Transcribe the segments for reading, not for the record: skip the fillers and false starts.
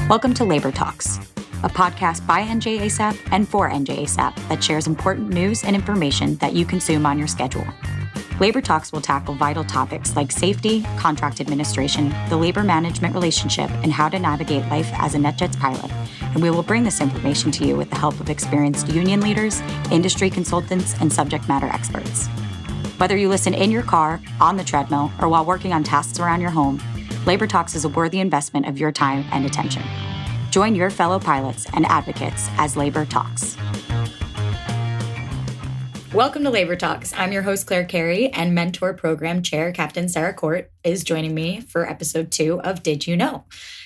Welcome to Labor Talks, a podcast by NJASAP and for NJASAP that shares important news and information that you consume on your schedule. Labor Talks will tackle vital topics like safety, contract administration, the labor management relationship, and how to navigate life as a NetJets pilot. And we will bring this information to you with the help of experienced union leaders, industry consultants, and subject matter experts. Whether you listen in your car, on the treadmill, or while working on tasks around your home, Labor Talks is a worthy investment of your time and attention. Join your fellow pilots and advocates as Labor Talks. Welcome to Labor Talks. I'm your host, Clare, Carey, and Mentor Program Chair, Captain Sara Cort, is joining me for episode 2 of Did You Know?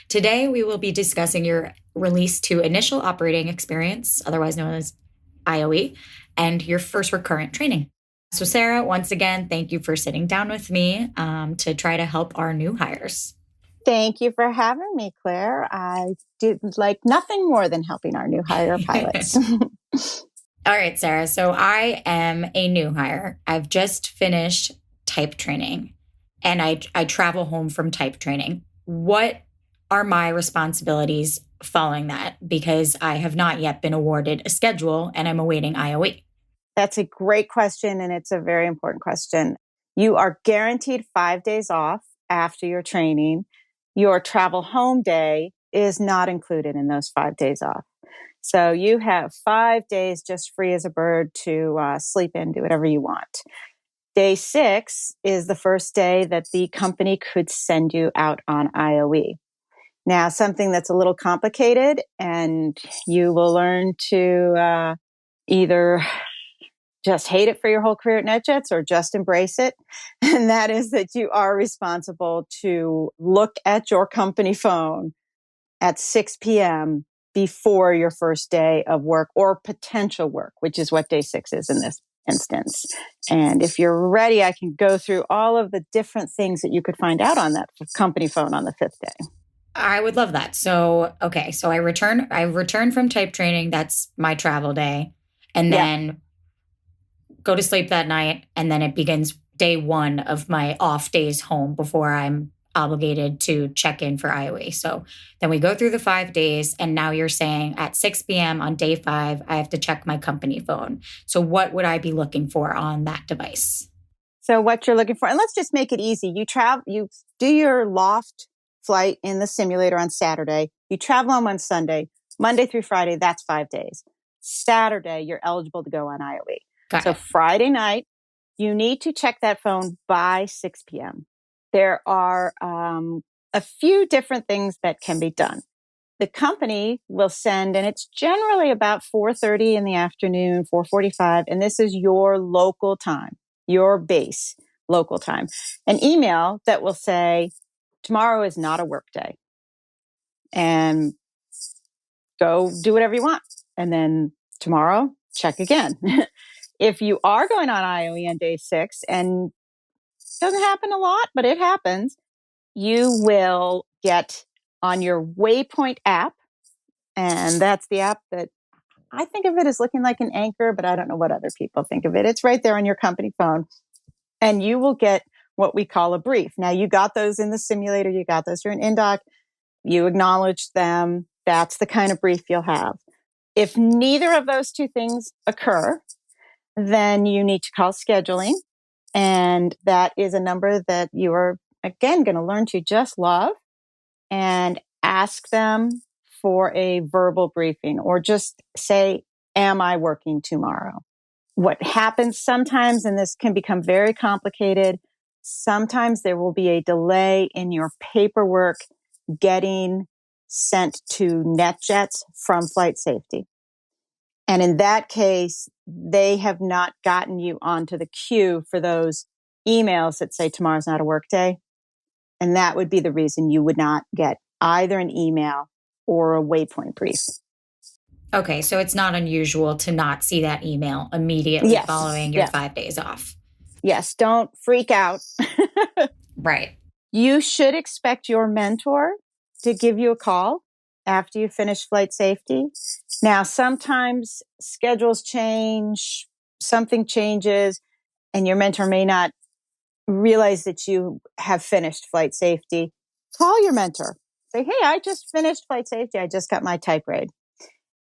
Today, we will be discussing your release to initial operating experience, otherwise known as IOE, and your first recurrent training. So Sara, once again, thank you for sitting down with me to try to help our new hires. Thank you for having me, Claire. I did like nothing more than helping our new hire pilots. All right, Sara. So I am a new hire. I've just finished type training and I travel home from type training. What are my responsibilities following that? Because I have not yet been awarded a schedule and I'm awaiting IOE. That's a great question, and it's a very important question. You are guaranteed 5 days off after your training. Your travel home day is not included in those 5 days off. So you have 5 days just free as a bird to sleep in, do whatever you want. Day 6 is the first day that the company could send you out on IOE. Now, something that's a little complicated, and you will learn to either just hate it for your whole career at NetJets or just embrace it. And that is that you are responsible to look at your company phone at 6 p.m. before your first day of work or potential work, which is what day 6 is in this instance. And if you're ready, I can go through all of the different things that you could find out on that company phone on the 5th day. I would love that. So, okay. So I return from type training. That's my travel day. And then go to sleep that night, and then it begins day 1 of my off days home before I'm obligated to check in for IOE. So then we go through the 5 days, and now you're saying at 6 p.m. on day 5, I have to check my company phone. So what would I be looking for on that device? So what you're looking for, and let's just make it easy. You do your loft flight in the simulator on Saturday. You travel home on Sunday, Monday through Friday, that's 5 days. Saturday, you're eligible to go on IOE. So Friday night, you need to check that phone by 6 p.m. There are a few different things that can be done. The company will send, and it's generally about 4:30 in the afternoon, 4:45, and this is your local time, your base local time, an email that will say, tomorrow is not a work day, and go do whatever you want. And then tomorrow, check again. If you are going on IOE on day 6, and it doesn't happen a lot, but it happens, you will get on your Waypoint app. And that's the app that I think of it as looking like an anchor, but I don't know what other people think of it. It's right there on your company phone. And you will get what we call a brief. Now, you got those in the simulator. You got those through an indoc. You acknowledge them. That's the kind of brief you'll have. If neither of those two things occur, then you need to call scheduling. And that is a number that you are, again, going to learn to just love, and ask them for a verbal briefing, or just say, am I working tomorrow? What happens sometimes, and this can become very complicated, sometimes there will be a delay in your paperwork getting sent to NetJets from flight safety. And in that case, they have not gotten you onto the queue for those emails that say tomorrow's not a work day. And that would be the reason you would not get either an email or a Waypoint brief. Okay, so it's not unusual to not see that email immediately following your 5 days off. Yes, don't freak out. Right. You should expect your mentor to give you a call after you finish flight safety. Now, sometimes schedules change, something changes and your mentor may not realize that you have finished flight safety, call your mentor. Say, hey, I just finished flight safety. I just got my type grade.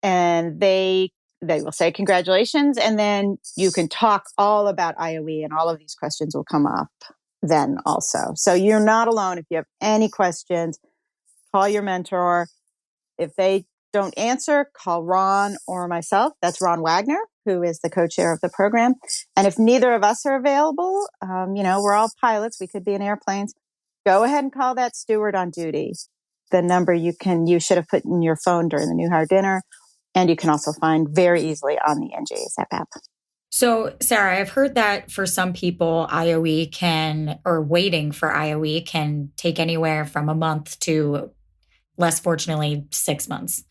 And they will say, congratulations. And then you can talk all about IOE and all of these questions will come up then also. So you're not alone. If you have any questions, call your mentor. If they don't answer, call Ron or myself. That's Ron Wagner, who is the co-chair of the program. And if neither of us are available, we're all pilots. We could be in airplanes. Go ahead and call that steward on duty. The number you should have put in your phone during the new hire dinner. And you can also find very easily on the NJASAP app. So, Sarah, I've heard that for some people, waiting for IOE can take anywhere from a month to, less fortunately, 6 months.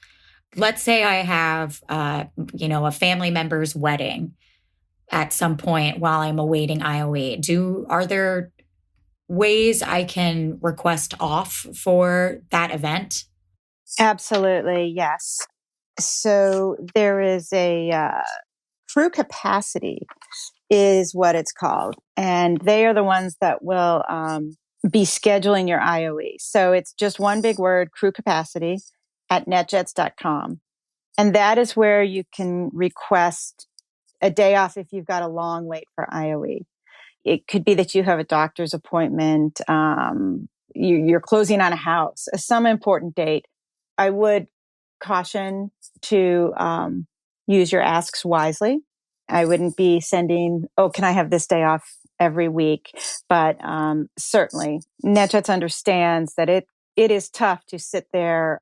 Let's say I have, a family member's wedding at some point while I'm awaiting IOE. Are there ways I can request off for that event? Absolutely, yes. So there is a crew capacity is what it's called. And they are the ones that will be scheduling your IOE. So it's just one big word, crew capacity at netjets.com. And that is where you can request a day off if you've got a long wait for IOE. It could be that you have a doctor's appointment, you're closing on a house, some important date. I would caution to use your asks wisely. I wouldn't be sending, can I have this day off every week? But certainly, NetJets understands that it is tough to sit there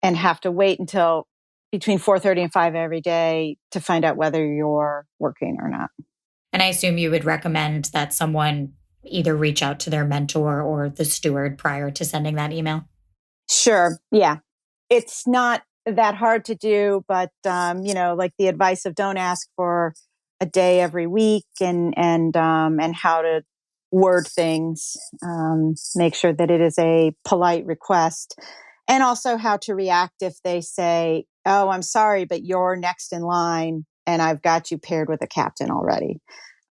and have to wait until between 4:30 and 5 every day to find out whether you're working or not. And I assume you would recommend that someone either reach out to their mentor or the steward prior to sending that email? Sure. Yeah. It's not that hard to do, but, like the advice of don't ask for a day every week and how to word things, make sure that it is a polite request, and also how to react if they say, oh, I'm sorry, but you're next in line and I've got you paired with a captain already.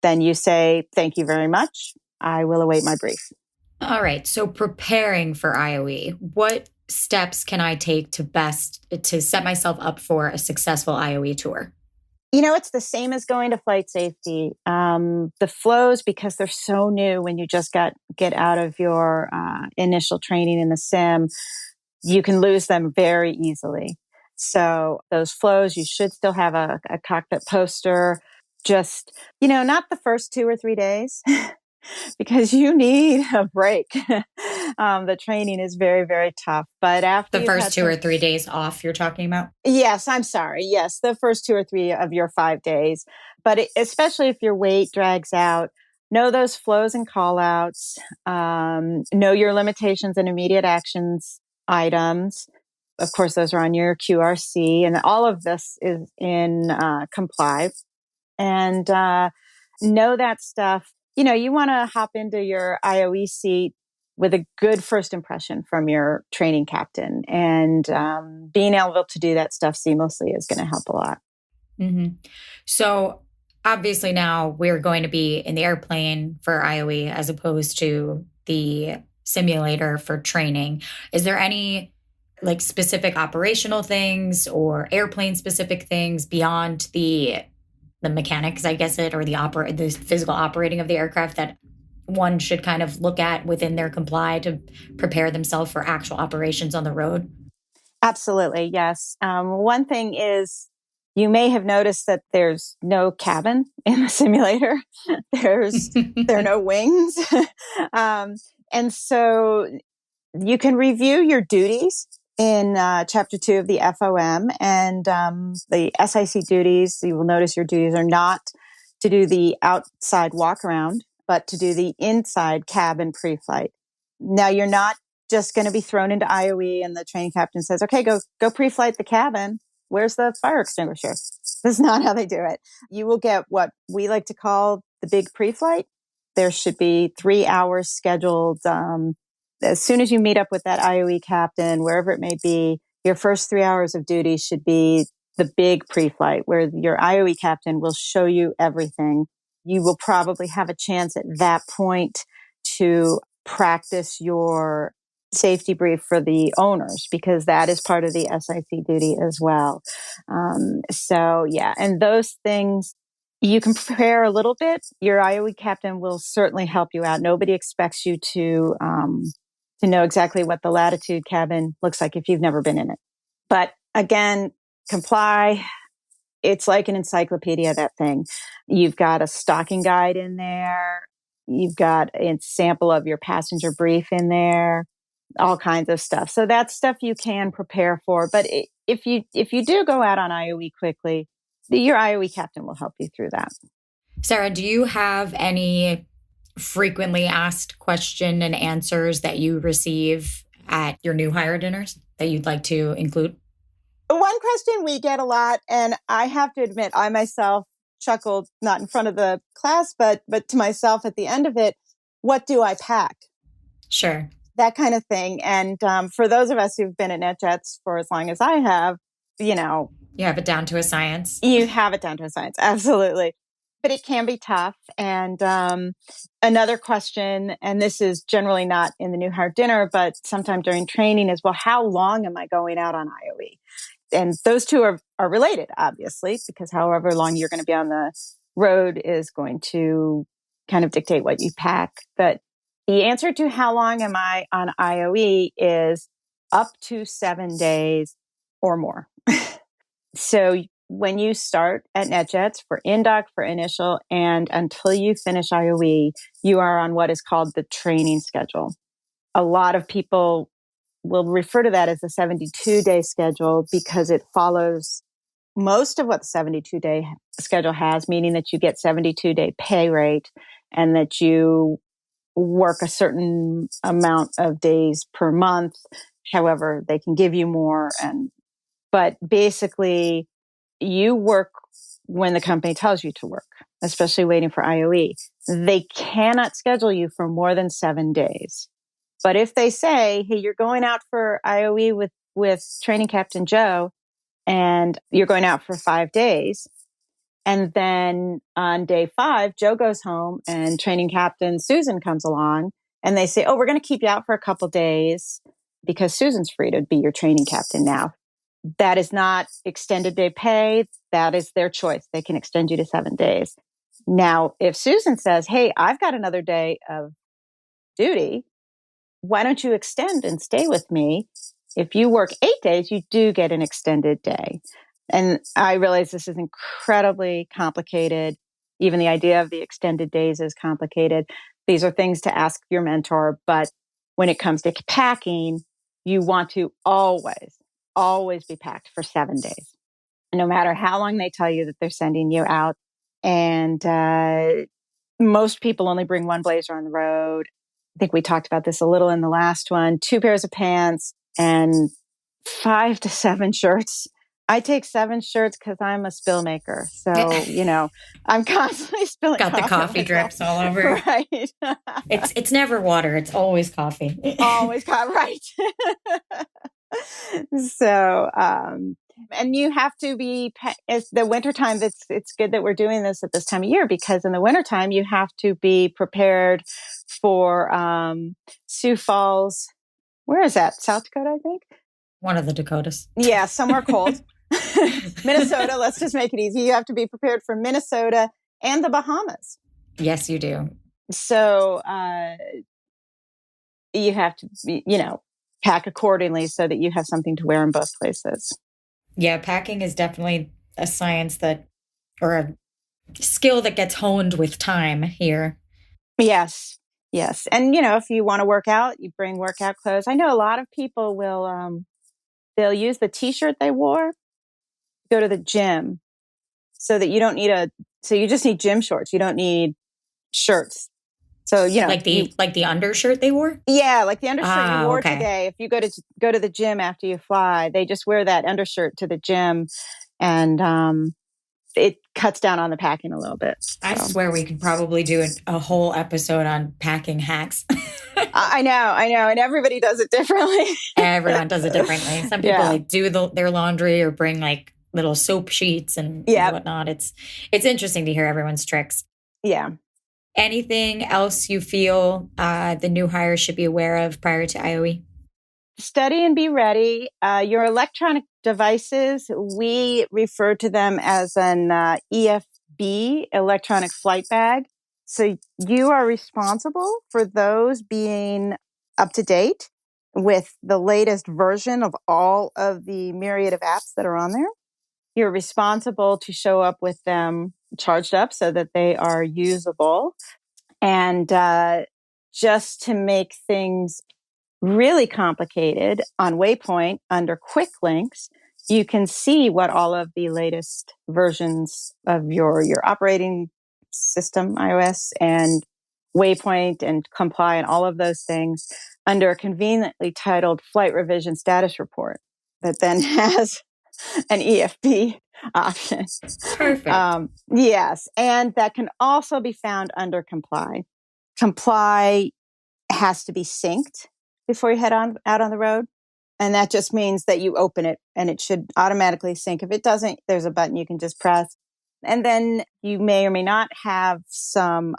Then you say, thank you very much. I will await my brief. All right. So preparing for IOE, what steps can I take to set myself up for a successful IOE tour? It's the same as going to flight safety. The flows, because they're so new when you just get out of your initial training in the sim, you can lose them very easily. So those flows, you should still have a cockpit poster. Just, not the first 2 or 3 days. Because you need a break. The training is very, very tough. But after the first 2 or 3 days off you're talking about? Yes, I'm sorry. Yes, the first 2 or 3 of your 5 days. But especially if your weight drags out, know those flows and call outs, know your limitations and immediate actions items. Of course, those are on your QRC, and all of this is in Comply. And know that stuff. You want to hop into your IOE seat with a good first impression from your training captain. And being able to do that stuff seamlessly is going to help a lot. Mm-hmm. So obviously now we're going to be in the airplane for IOE as opposed to the simulator for training. Is there any specific operational things or airplane specific things beyond the mechanics, I guess or the physical operating of the aircraft that one should kind of look at within their Comply to prepare themselves for actual operations on the road? Absolutely, yes. One thing is you may have noticed that there's no cabin in the simulator. There are no wings. And so you can review your duties in Chapter 2 of the FOM, and the SIC duties. You will notice your duties are not to do the outside walk around, but to do the inside cabin pre-flight. Now, you're not just going to be thrown into IOE and the training captain says, okay, go pre-flight the cabin. Where's the fire extinguisher? That's not how they do it. You will get what we like to call the big pre-flight. There should be 3 hours scheduled. As soon as you meet up with that IOE captain, wherever it may be, your first 3 hours of duty should be the big pre-flight where your IOE captain will show you everything. You will probably have a chance at that point to practice your safety brief for the owners, because that is part of the SIC duty as well. So yeah, and those things you can prepare a little bit. Your IOE captain will certainly help you out. Nobody expects you to know exactly what the latitude cabin looks like if you've never been in it. But again, comply. It's like an encyclopedia, that thing. You've got a stocking guide in there. You've got a sample of your passenger brief in there, all kinds of stuff. So that's stuff you can prepare for. But if you do go out on IOE quickly, your IOE captain will help you through that. Sarah, do you have any frequently asked question and answers that you receive at your new hire dinners that you'd like to include? One question we get a lot, and I have to admit, I myself chuckled, not in front of the class, but to myself at the end of it, what do I pack? Sure. That kind of thing. And for those of us who've been at NetJets for as long as I have, you have it down to a science. You have it down to a science. Absolutely. But it can be tough. And another question, and this is generally not in the new hire dinner, but sometime during training, is, well, how long am I going out on IOE? And those two are related, obviously, because however long you're going to be on the road is going to kind of dictate what you pack. But the answer to how long am I on IOE is up to 7 days or more. So when you start at NetJets for indoc, for initial, and until you finish IOE, you are on what is called the training schedule. A lot of people will refer to that as the 72-day schedule because it follows most of what the 72-day schedule has, meaning that you get 72-day pay rate and that you work a certain amount of days per month. However, they can give you more. But basically, you work when the company tells you to work, especially waiting for IOE. They cannot schedule you for more than 7 days. But if they say, hey, you're going out for IOE with Training Captain Joe, and you're going out for 5 days, and then on day 5, Joe goes home and Training Captain Susan comes along, and they say, oh, we're going to keep you out for a couple days because Susan's free to be your training captain now. That is not extended day pay. That is their choice. They can extend you to 7 days. Now, if Susan says, hey, I've got another day of duty, why don't you extend and stay with me? If you work 8 days, you do get an extended day. And I realize this is incredibly complicated. Even the idea of the extended days is complicated. These are things to ask your mentor. But when it comes to packing, you want to always be packed for 7 days, no matter how long they tell you that they're sending you out. And most people only bring one blazer on the road. I think we talked about this a little in the last one. 2 pairs of pants and 5 to 7 shirts. I take 7 shirts because I'm a spill maker. So, I'm constantly spilling Got the coffee drips all over. Right. It's never water. It's always coffee. Always coffee, right. So, and you have to be, it's the wintertime. It's good that we're doing this at this time of year, because in the wintertime, you have to be prepared for Sioux Falls. Where is that? South Dakota, I think. One of the Dakotas. Yeah, somewhere cold. Minnesota, let's just make it easy. You have to be prepared for Minnesota and the Bahamas. Yes, you do. So you have to be, pack accordingly so that you have something to wear in both places. Yeah, packing is definitely a science or a skill that gets honed with time here. Yes. And, if you want to work out, you bring workout clothes. I know a lot of people will, they'll use the t-shirt they wore to go to the gym so that you don't need so you just need gym shorts. You don't need shirts. So, like the undershirt they wore? Yeah, like the undershirt you wore today. If you go to the gym after you fly, they just wear that undershirt to the gym, and it cuts down on the packing a little bit. So. I swear we could probably do a whole episode on packing hacks. I know, and everybody does it differently. Everyone does it differently. Some people do their laundry or bring like little soap sheets and Yeah. whatnot. It's interesting to hear everyone's tricks. Yeah. Anything else you feel the new hires should be aware of prior to IOE? Study and be ready. Your electronic devices, we refer to them as an EFB, electronic flight bag. So you are responsible for those being up to date with the latest version of all of the myriad of apps that are on there. You're responsible to show up with them charged up so that they are usable. And just to make things really complicated, on Waypoint under quick links, you can see what all of the latest versions of your operating system, iOS and Waypoint and Comply and all of those things under a conveniently titled Flight Revision Status Report that then has an EFB option. Perfect. Yes. And that can also be found under Comply. Comply has to be synced before you head on out on the road. And that just means that you open it and it should automatically sync. If it doesn't, there's a button you can just press. And then you may or may not have some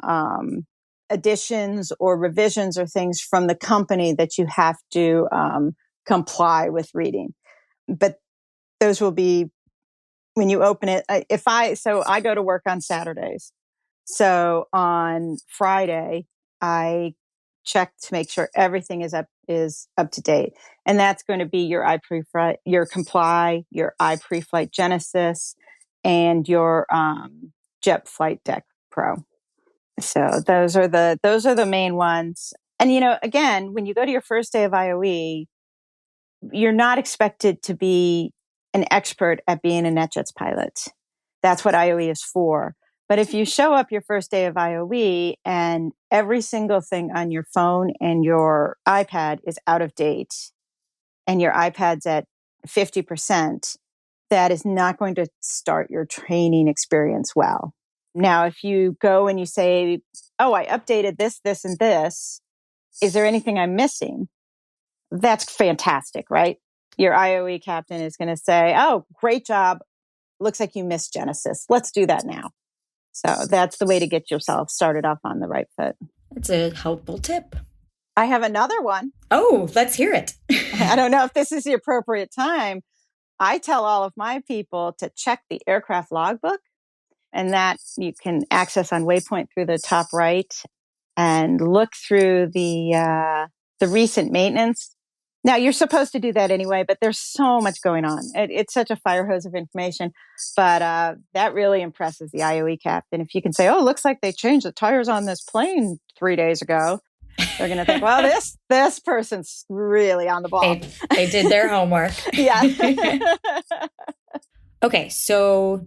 additions or revisions or things from the company that you have to comply with reading. But those will be when you open it. So I go to work on Saturdays. So on Friday, I check to make sure everything is up to date. And that's going to be your your Comply, your iPreflight Genesis, and your Jet Flight Deck Pro. So those are the main ones. And again, when you go to your first day of IOE, you're not expected to be an expert at being a NetJets pilot. That's what IOE is for. But if you show up your first day of IOE and every single thing on your phone and your iPad is out of date and your iPad's at 50%, that is not going to start your training experience well. Now, if you go and you say, oh, I updated this, this, and this, is there anything I'm missing? That's fantastic, right? Your IOE captain is going to say, oh, great job. Looks like you missed Genesis. Let's do that now. So that's the way to get yourself started off on the right foot. That's a helpful tip. I have another one. Oh, let's hear it. I don't know if this is the appropriate time. I tell all of my people to check the aircraft logbook, and that you can access on Waypoint through the top right, and look through the recent maintenance. Now, you're supposed to do that anyway, but there's so much going on. It's such a fire hose of information, but that really impresses the IOE captain. If you can say, oh, looks like they changed the tires on this plane 3 days ago, they're going to think, well, this person's really on the ball. They did their homework. Yeah. Okay, so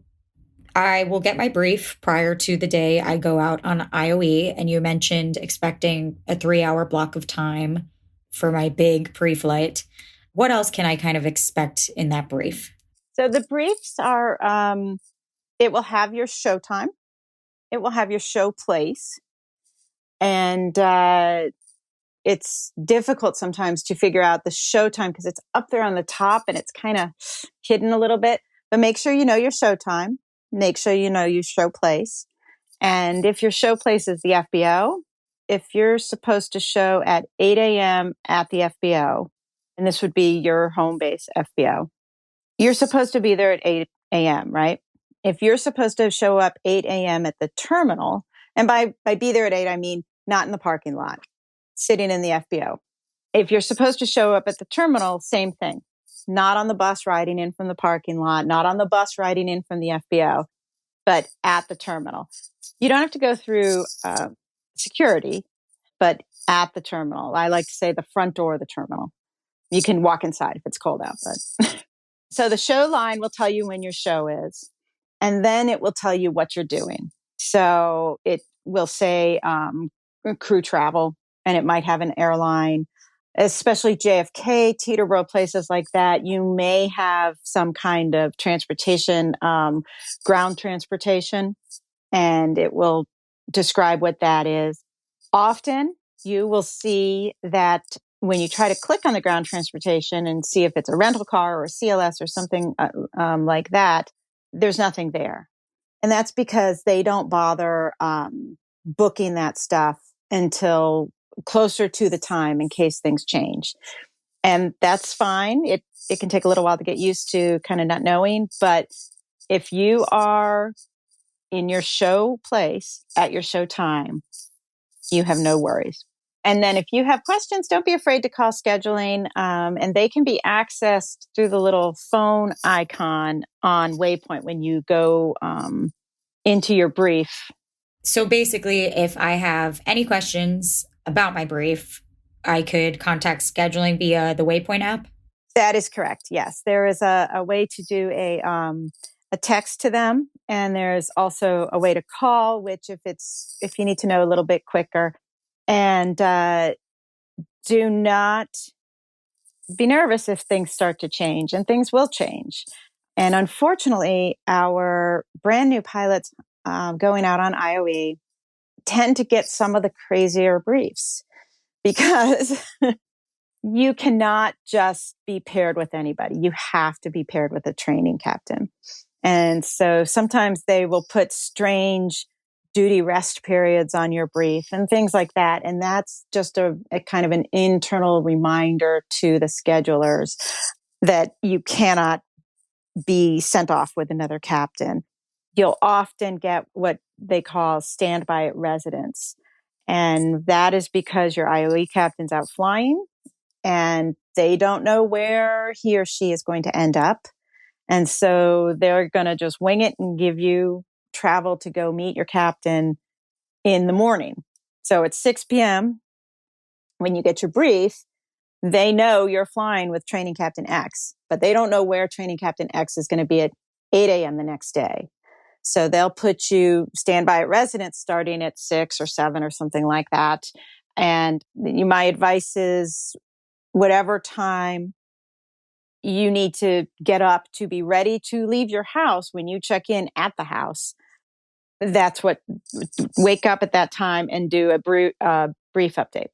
I will get my brief prior to the day I go out on IOE, and you mentioned expecting a 3-hour block of time for my big pre-flight. What else can I kind of expect in that brief? So the briefs are, it will have your show time. It will have your show place. And it's difficult sometimes to figure out the show time because it's up there on the top and it's kind of hidden a little bit. But make sure you know your show time. Make sure you know your show place. And if your show place is the FBO, if you're supposed to show at 8 a.m. at the FBO, and this would be your home base FBO, you're supposed to be there at 8 a.m., right? If you're supposed to show up 8 a.m. at the terminal, and by be there at 8, I mean not in the parking lot, sitting in the FBO. If you're supposed to show up at the terminal, same thing. Not on the bus riding in from the parking lot, not on the bus riding in from the FBO, but at the terminal. You don't have to go through security, but at the terminal. I like to say the front door of the terminal. You can walk inside if it's cold out, but so the show line will tell you when your show is, and then it will tell you what you're doing. So it will say crew travel, and it might have an airline, especially JFK, Teterboro, places like that. You may have some kind of transportation, ground transportation, and it will describe what that is. Often you will see that when you try to click on the ground transportation and see if it's a rental car or a CLS or something like that, there's nothing there. And that's because they don't bother booking that stuff until closer to the time in case things change. And that's fine. It can take a little while to get used to kind of not knowing. But if you are in your show place at your show time, you have no worries. And then if you have questions, don't be afraid to call scheduling. And they can be accessed through the little phone icon on Waypoint when you go into your brief. So basically, if I have any questions about my brief, I could contact scheduling via the Waypoint app? That is correct. Yes. There is a way to do a text to them. And there's also a way to call, which if you need to know a little bit quicker. And do not be nervous if things start to change, and things will change. And unfortunately, our brand new pilots going out on IOE tend to get some of the crazier briefs because you cannot just be paired with anybody. You have to be paired with a training captain. And so sometimes they will put strange duty rest periods on your brief and things like that. And that's just a kind of an internal reminder to the schedulers that you cannot be sent off with another captain. You'll often get what they call standby at residence. And that is because your IOE captain's out flying and they don't know where he or she is going to end up. And so they're going to just wing it and give you travel to go meet your captain in the morning. So at 6 p.m., when you get your brief, they know you're flying with Training Captain X, but they don't know where Training Captain X is going to be at 8 a.m. the next day. So they'll put you standby at residence starting at 6 or 7 or something like that. And my advice is whatever time you need to get up to be ready to leave your house when you check in at the house. That's what, wake up at that time and do a brief update.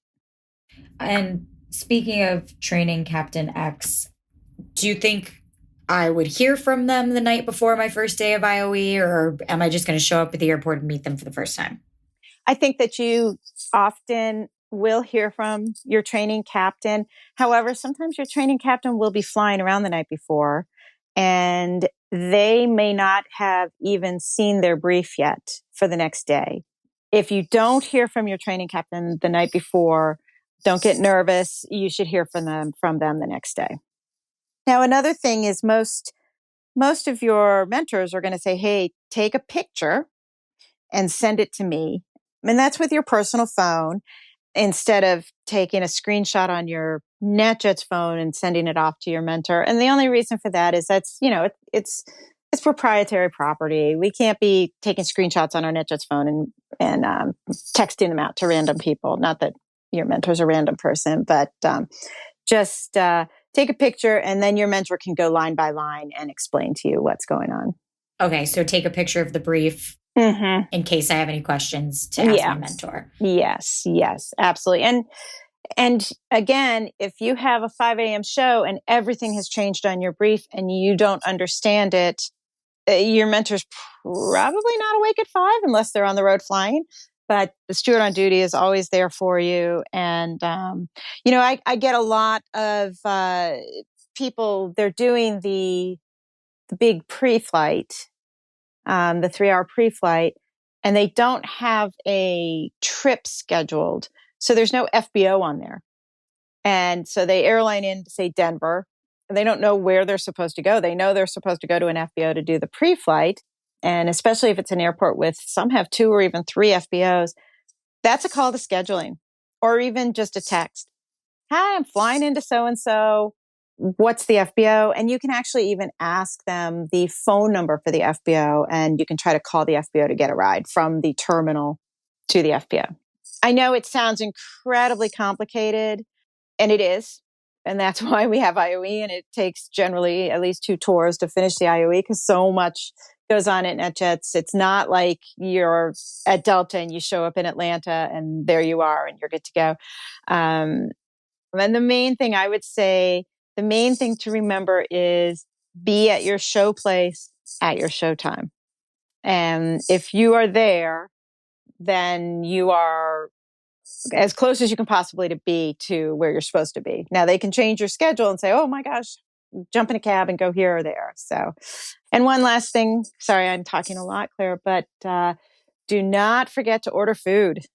And speaking of Training Captain X, do you think I would hear from them the night before my first day of IOE, or am I just going to show up at the airport and meet them for the first time? I think that you often will hear from your training captain. However, sometimes your training captain will be flying around the night before and they may not have even seen their brief yet for the next day. If you don't hear from your training captain the night before, don't get nervous. You should hear from them the next day. Now, another thing is most of your mentors are going to say, hey, take a picture and send it to me. And that's with your personal phone instead of taking a screenshot on your NetJets phone and sending it off to your mentor. And the only reason for that is it's proprietary property. We can't be taking screenshots on our NetJets phone and texting them out to random people. Not that your mentor's a random person, but just take a picture and then your mentor can go line by line and explain to you what's going on. Okay, so take a picture of the brief in case I have any questions to ask my mentor. Yes, absolutely. And again, if you have a 5 a.m. show and everything has changed on your brief and you don't understand it, your mentor's probably not awake at 5 unless they're on the road flying. But the steward on duty is always there for you. And, I get a lot of people, they're doing the big pre-flight, the 3-hour pre-flight, and they don't have a trip scheduled. So there's no FBO on there. And so they airline in to say Denver, and they don't know where they're supposed to go. They know they're supposed to go to an FBO to do the pre-flight. And especially if it's an airport with some have 2 or even 3 FBOs, that's a call to scheduling or even just a text. Hi, I'm flying into so-and-so. What's the FBO? And you can actually even ask them the phone number for the FBO, and you can try to call the FBO to get a ride from the terminal to the FBO. I know it sounds incredibly complicated, and it is. And that's why we have IOE, and it takes generally at least 2 tours to finish the IOE because so much goes on at NetJets. It's not like you're at Delta and you show up in Atlanta and there you are and you're good to go. And the main thing I would say, the main thing to remember is be at your show place at your show time. And if you are there, then you are as close as you can possibly to be to where you're supposed to be. Now they can change your schedule and say, oh my gosh, jump in a cab and go here or there. So, and one last thing, sorry, I'm talking a lot, Claire, but do not forget to order food.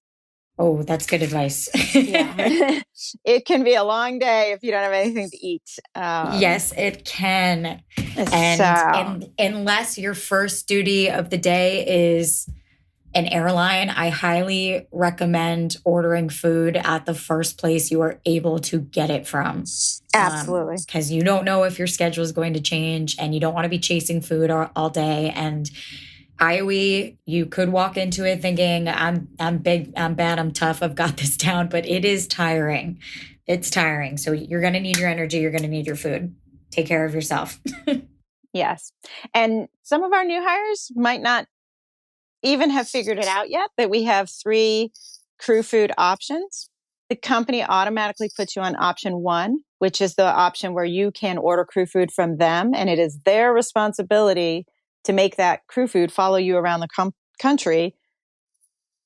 Oh, that's good advice. Yeah. It can be a long day if you don't have anything to eat. Yes, it can. And unless your first duty of the day is an airline, I highly recommend ordering food at the first place you are able to get it from. Absolutely. Because you don't know if your schedule is going to change and you don't want to be chasing food all day. And IOE, you could walk into it thinking, I'm big, I'm bad, I'm tough, I've got this down, but it is tiring. It's tiring. So you're going to need your energy. You're going to need your food. Take care of yourself. Yes. And some of our new hires might not even have figured it out yet, that we have 3 crew food options. The company automatically puts you on option 1, which is the option where you can order crew food from them. And it is their responsibility to make that crew food follow you around the country,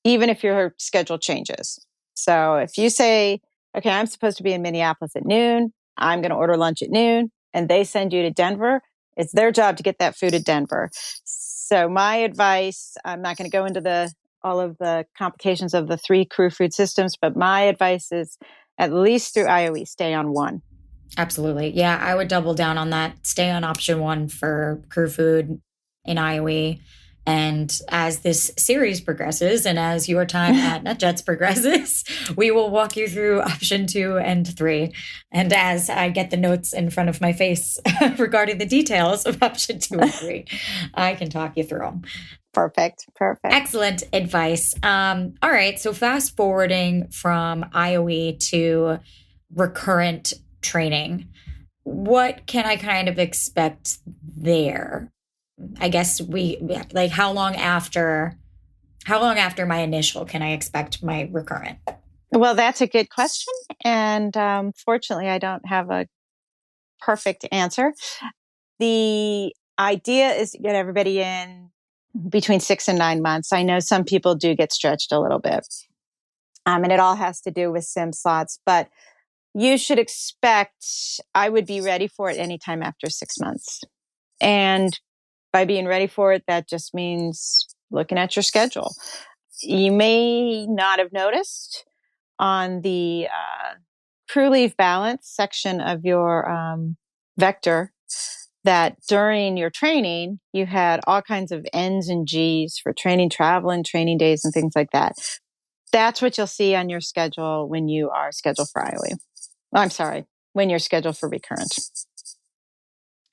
even if your schedule changes. So if you say, okay, I'm supposed to be in Minneapolis at noon, I'm going to order lunch at noon, and they send you to Denver, it's their job to get that food at Denver. So my advice, I'm not going to go into all of the complications of the 3 crew food systems, but my advice is at least through IOE, stay on 1. Absolutely. Yeah, I would double down on that. Stay on option 1 for crew food in IOE. And as this series progresses and as your time at NetJets progresses, we will walk you through option 2 and 3. And as I get the notes in front of my face regarding the details of option 2 and 3, I can talk you through them. Perfect. Excellent advice. All right. So fast forwarding from IOE to recurrent training, what can I kind of expect there? I guess how long after my initial can I expect my recurrent? Well, that's a good question. And fortunately, I don't have a perfect answer. The idea is to get everybody in between 6 and 9 months. I know some people do get stretched a little bit. And it all has to do with sim slots, but you should expect I would be ready for it anytime after 6 months. And by being ready for it, that just means looking at your schedule. You may not have noticed on the crew leave balance section of your vector that during your training, you had all kinds of N's and G's for training, travel, and training days and things like that. That's what you'll see on your schedule when you are scheduled for IOE. I'm sorry, when you're scheduled for recurrent.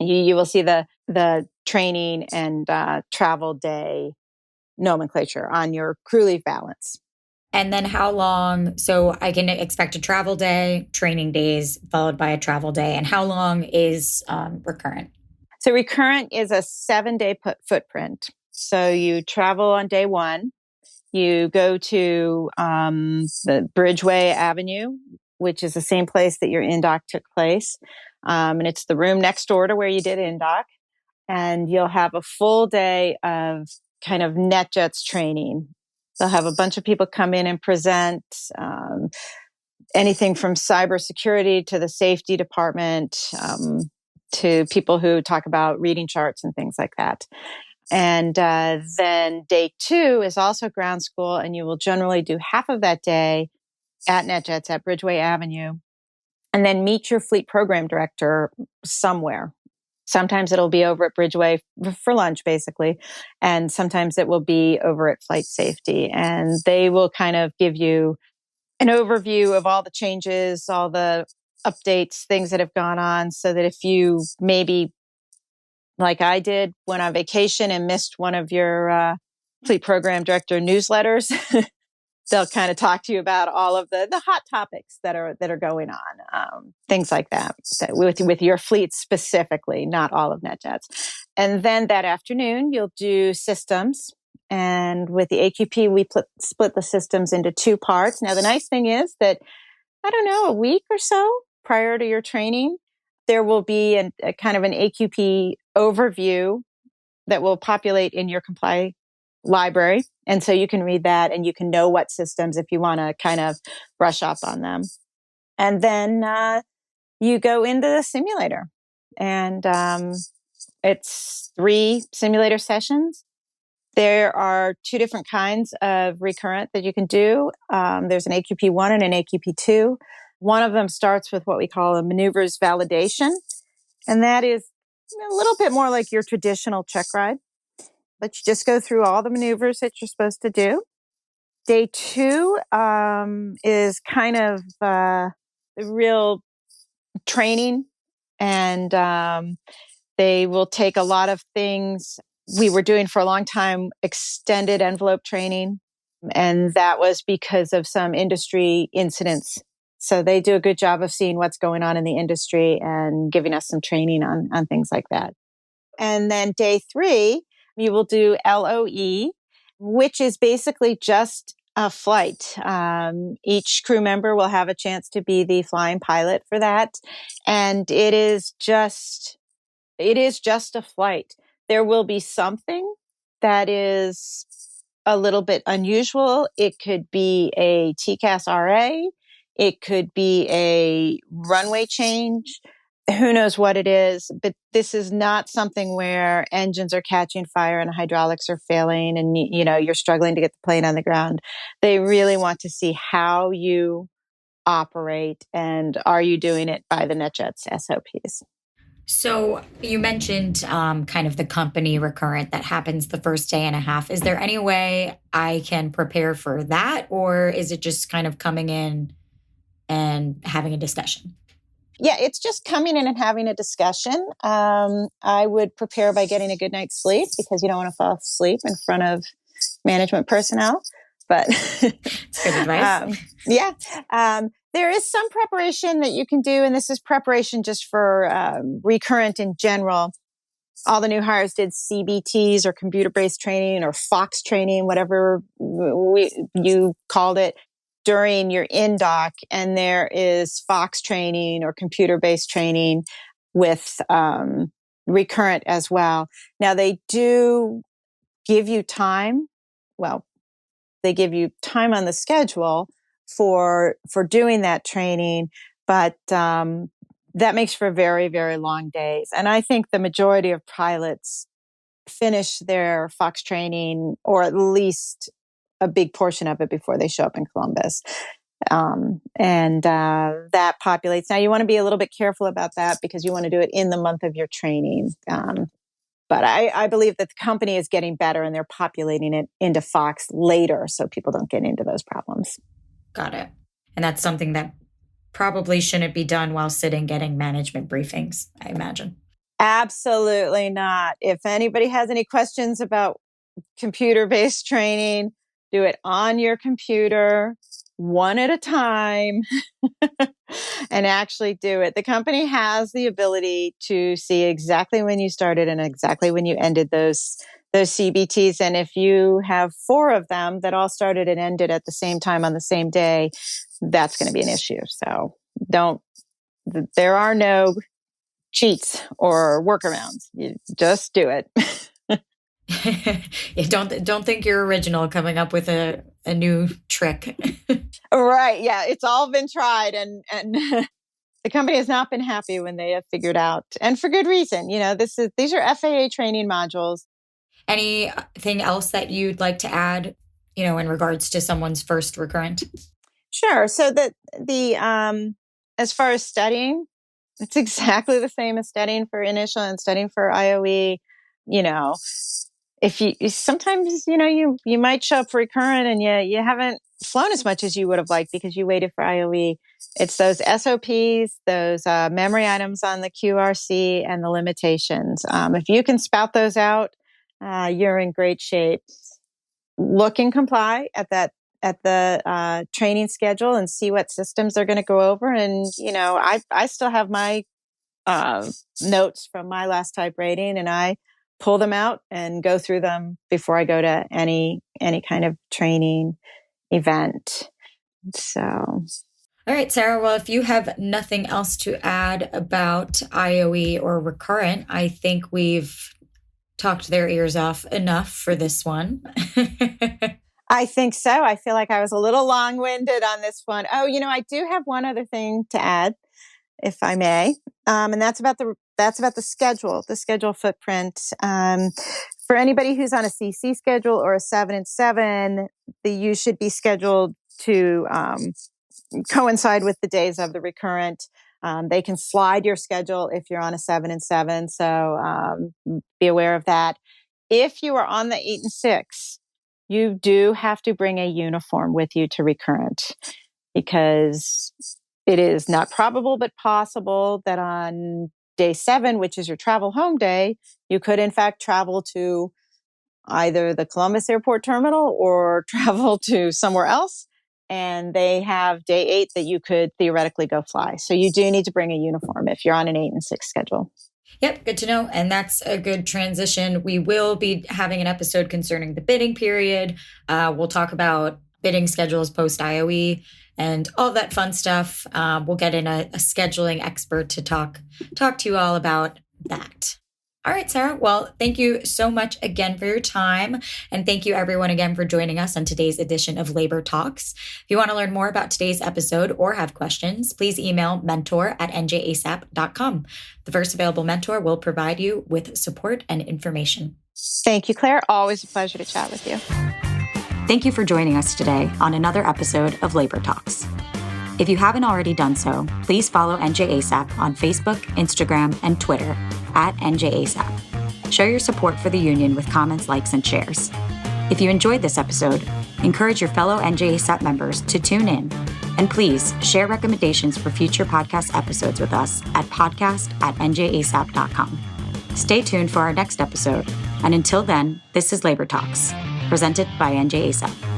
You will see the training and travel day nomenclature on your crew leave balance. And then how long? So I can expect a travel day, training days, followed by a travel day. And how long is recurrent? So recurrent is a 7-day footprint. So you travel on day 1. You go to the Bridgeway Avenue, which is the same place that your indoc took place. And it's the room next door to where you did indoc. And you'll have a full day of kind of NetJets training. They'll have a bunch of people come in and present anything from cybersecurity to the safety department to people who talk about reading charts and things like that. And then day 2 is also ground school, and you will generally do half of that day at NetJets at Bridgeway Avenue, and then meet your fleet program director somewhere. Sometimes it'll be over at Bridgeway for lunch, basically, and sometimes it will be over at Flight Safety, and they will kind of give you an overview of all the changes, all the updates, things that have gone on, so that if you maybe, like I did, went on vacation and missed one of your fleet program director newsletters, they'll kind of talk to you about all of the hot topics that are going on, things like that with your fleet specifically, not all of NetJets. And then that afternoon, you'll do systems. And with the AQP, we split the systems into 2 parts. Now, the nice thing is that I don't know, a week or so prior to your training, there will be a kind of an AQP overview that will populate in your Comply library. And so you can read that and you can know what systems if you want to kind of brush up on them. And then you go into the simulator. And it's 3 simulator sessions. There are 2 different kinds of recurrent that you can do. There's an AQP1 and an AQP2. One of them starts with what we call a maneuvers validation. And that is a little bit more like your traditional check ride. But you just go through all the maneuvers that you're supposed to do. Day 2 is kind of real training. And they will take a lot of things we were doing for a long time, extended envelope training. And that was because of some industry incidents. So they do a good job of seeing what's going on in the industry and giving us some training on things like that. And then day 3, you will do LOE, which is basically just a flight. Each crew member will have a chance to be the flying pilot for that. And it is just a flight. There will be something that is a little bit unusual. It could be a TCAS RA. It could be a runway change. Who knows what it is, but this is not something where engines are catching fire and hydraulics are failing and, you're struggling to get the plane on the ground. They really want to see how you operate and are you doing it by the NetJets SOPs. So you mentioned kind of the company recurrent that happens the first day and a half. Is there any way I can prepare for that? Or is it just kind of coming in and having a discussion? Yeah, it's just coming in and having a discussion. I would prepare by getting a good night's sleep because you don't want to fall asleep in front of management personnel. But it's good advice. There is some preparation that you can do, and this is preparation just for recurrent in general. All the new hires did CBTs or computer-based training or Fox training, whatever you called it, during your in-dock. And there is Fox training or computer-based training with recurrent as well. Now, they do give you time. Well, they give you time on the schedule for doing that training, but that makes for very, very long days. And I think the majority of pilots finish their Fox training, or at least a big portion of it, before they show up in Columbus. That populates. Now, you want to be a little bit careful about that because you want to do it in the month of your training. But I believe that the company is getting better and they're populating it into Fox later so people don't get into those problems. Got it. And that's something that probably shouldn't be done while sitting getting management briefings, I imagine. Absolutely not. If anybody has any questions about computer-based training, do it on your computer, one at a time, and actually do it. The company has the ability to see exactly when you started and exactly when you ended those CBTs. And if you have 4 of them that all started and ended at the same time on the same day, that's going to be an issue. So there are no cheats or workarounds. You just do it. Don't think you're original coming up with a new trick. Right. Yeah. It's all been tried and the company has not been happy when they have figured out, and for good reason. These are FAA training modules. Anything else that you'd like to add, in regards to someone's first recurrent? Sure. So as far as studying, it's exactly the same as studying for initial and studying for IOE. If you sometimes, you might show up for recurrent and you haven't flown as much as you would have liked because you waited for IOE. It's those SOPs, those memory items on the QRC and the limitations. If you can spout those out, you're in great shape. Look and comply at the training schedule and see what systems they're going to go over. And, I still have my notes from my last type rating, and I pull them out and go through them before I go to any kind of training event. So All right, Sarah. Well, if you have nothing else to add about IOE or recurrent, I think we've talked their ears off enough for this one. I think so. I feel like I was a little long-winded on this one. Oh, I do have one other thing to add, if I may, and that's about the schedule footprint. For anybody who's on a CC schedule or a 7 and 7, you should be scheduled to coincide with the days of the recurrent. They can slide your schedule if you're on a 7 and 7. So be aware of that. If you are on the 8 and 6, you do have to bring a uniform with you to recurrent, because it is not probable but possible that on day 7, which is your travel home day, you could in fact travel to either the Columbus Airport terminal or travel to somewhere else. And they have day 8 that you could theoretically go fly. So you do need to bring a uniform if you're on an 8 and 6 schedule. Yep, good to know. And that's a good transition. We will be having an episode concerning the bidding period. We'll talk about bidding schedules post IOE and all that fun stuff. We'll get in a scheduling expert to talk to you all about that. All right, Sarah. Well, thank you so much again for your time. And thank you everyone again for joining us on today's edition of Labor Talks. If you want to learn more about today's episode or have questions, please email mentor@njasap.com. The first available mentor will provide you with support and information. Thank you, Claire. Always a pleasure to chat with you. Thank you for joining us today on another episode of Labor Talks. If you haven't already done so, please follow NJASAP on Facebook, Instagram, and Twitter @NJASAP. Show your support for the union with comments, likes, and shares. If you enjoyed this episode, encourage your fellow NJASAP members to tune in. And please share recommendations for future podcast episodes with us at podcast@njasap.com. Stay tuned for our next episode. And until then, this is Labor Talks, presented by NJASAP.